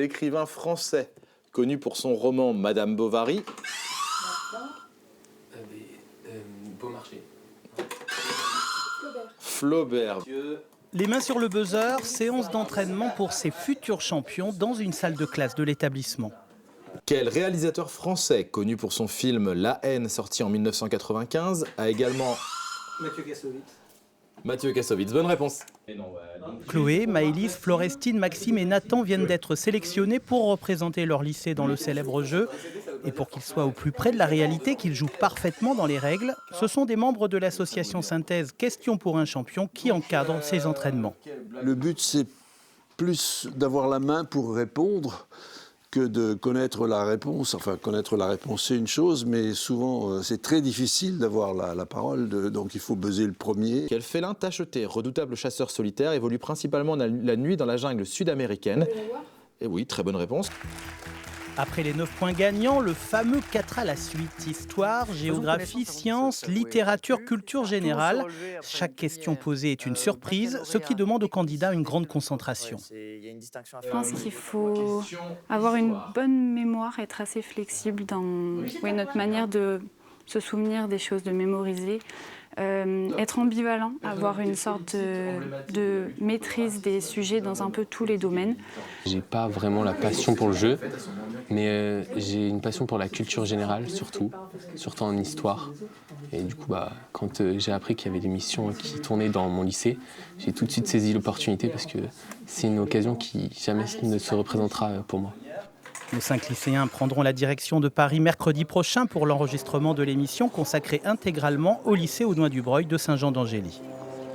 L'écrivain français, connu pour son roman Madame Bovary. Beaumarchais. Flaubert. Les mains sur le buzzer, séance d'entraînement pour ces futurs champions dans une salle de classe de l'établissement. Quel réalisateur français, connu pour son film La haine, sorti en 1995, a également... Mathieu Kassovitz, bonne réponse. Chloé, Maëlys, Florestine, Maxime et Nathan viennent d'être sélectionnés pour représenter leur lycée dans le célèbre jeu. Et pour qu'ils soient au plus près de la réalité, qu'ils jouent parfaitement dans les règles, ce sont des membres de l'association Synthèse Question pour un champion qui encadrent ces entraînements. Le but, c'est plus d'avoir la main pour répondre que de connaître la réponse. Enfin, connaître la réponse, c'est une chose, mais souvent, c'est très difficile d'avoir la parole, donc il faut buzzer le premier. Quel félin tacheté, redoutable chasseur solitaire, évolue principalement la nuit dans la jungle sud-américaine. Et oui, très bonne réponse. Après les 9 points gagnants, le fameux 4 à la suite. Histoire, géographie, sciences, littérature, culture générale. Chaque question posée est une surprise, ce qui demande aux candidats une grande concentration. Je pense qu'il faut avoir une bonne mémoire, être assez flexible dans notre manière de se souvenir des choses, de mémoriser. Être ambivalent, avoir une sorte de maîtrise des sujets dans un peu tous les domaines. J'ai pas vraiment la passion pour le jeu, mais j'ai une passion pour la culture générale, surtout en histoire. Et du coup, quand j'ai appris qu'il y avait des missions qui tournaient dans mon lycée, j'ai tout de suite saisi l'opportunité parce que c'est une occasion qui jamais ne se représentera pour moi. Nos 5 lycéens prendront la direction de Paris mercredi prochain pour l'enregistrement de l'émission consacrée intégralement au lycée Audouin-Dubreuil de Saint-Jean-d'Angély.